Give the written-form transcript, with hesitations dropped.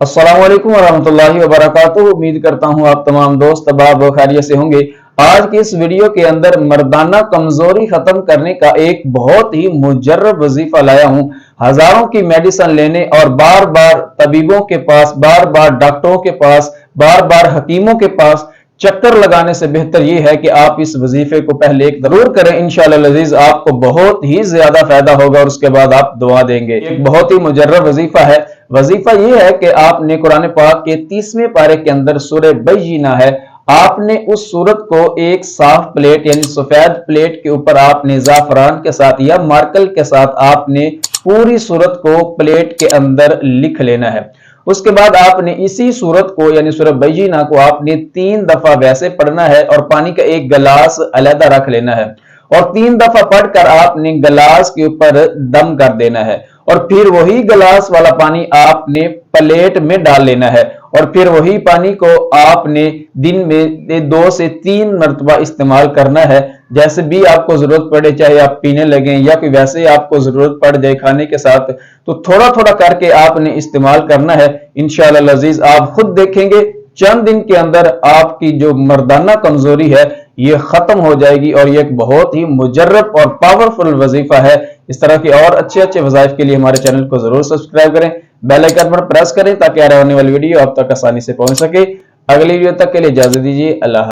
अस्सलाम वालेकुम वरहमतुल्लाहि वबरकातुहू। उम्मीद करता हूँ आप तमाम दोस्त अहबाब खैरियत से होंगे। आज की इस वीडियो के अंदर मर्दाना कमजोरी खत्म करने का एक बहुत ही मुजर्रब वजीफा लाया हूँ। हजारों की मेडिसिन लेने और बार बार तबीबों के पास, बार बार डॉक्टरों के पास, बार बार हकीमों के पास चक्कर लगाने से बेहतर यह है कि आप इस वजीफे को पहले एक जरूर करें। इंशाअल्लाह अजीज आपको बहुत ही ज्यादा फायदा होगा और उसके बाद आप दुआ देंगे। एक बहुत ही मुजर्रब वजीफा है। वजीफा यह है कि आपने कुरान पाक के 30वें पारे के अंदर सूरह बय्यिना है, आपने उस सूरत को एक साफ प्लेट यानी सफेद प्लेट के ऊपर आपने जाफरान के साथ या मार्कल के साथ आपने पूरी सूरत को प्लेट के अंदर लिख लेना है। उसके बाद आपने इसी सूरत को यानी सूरह बय्यिना को आपने 3 दफा वैसे पढ़ना है और पानी का एक गिलास अलहदा रख लेना है और 3 दफा पढ़कर आपने गिलास के ऊपर दम कर देना है और फिर वही गिलास वाला पानी आपने प्लेट में डाल लेना है और फिर वही पानी को आपने दिन में 2 से 3 मरतबा इस्तेमाल करना है। जैसे भी आपको जरूरत पड़े, चाहे आप पीने लगे या कोई वैसे आपको जरूरत पड़ जाए खाने के साथ, तो थोड़ा थोड़ा करके आपने इस्तेमाल करना है। इंशाअल्लाह अजीज आप खुद देखेंगे चंद दिन के अंदर आपकी जो मर्दाना कमजोरी है ये खत्म हो जाएगी और ये एक बहुत ही मुजर्रब और पावरफुल वजीफा है। इस तरह के और अच्छे अच्छे वज़ाइफ के लिए हमारे चैनल को जरूर सब्सक्राइब करें, बेल आइकन पर प्रेस करें ताकि आने वाली वीडियो आप तक आसानी से पहुंच सके। अगली वीडियो तक के लिए इजाजत दीजिए। अल्लाह।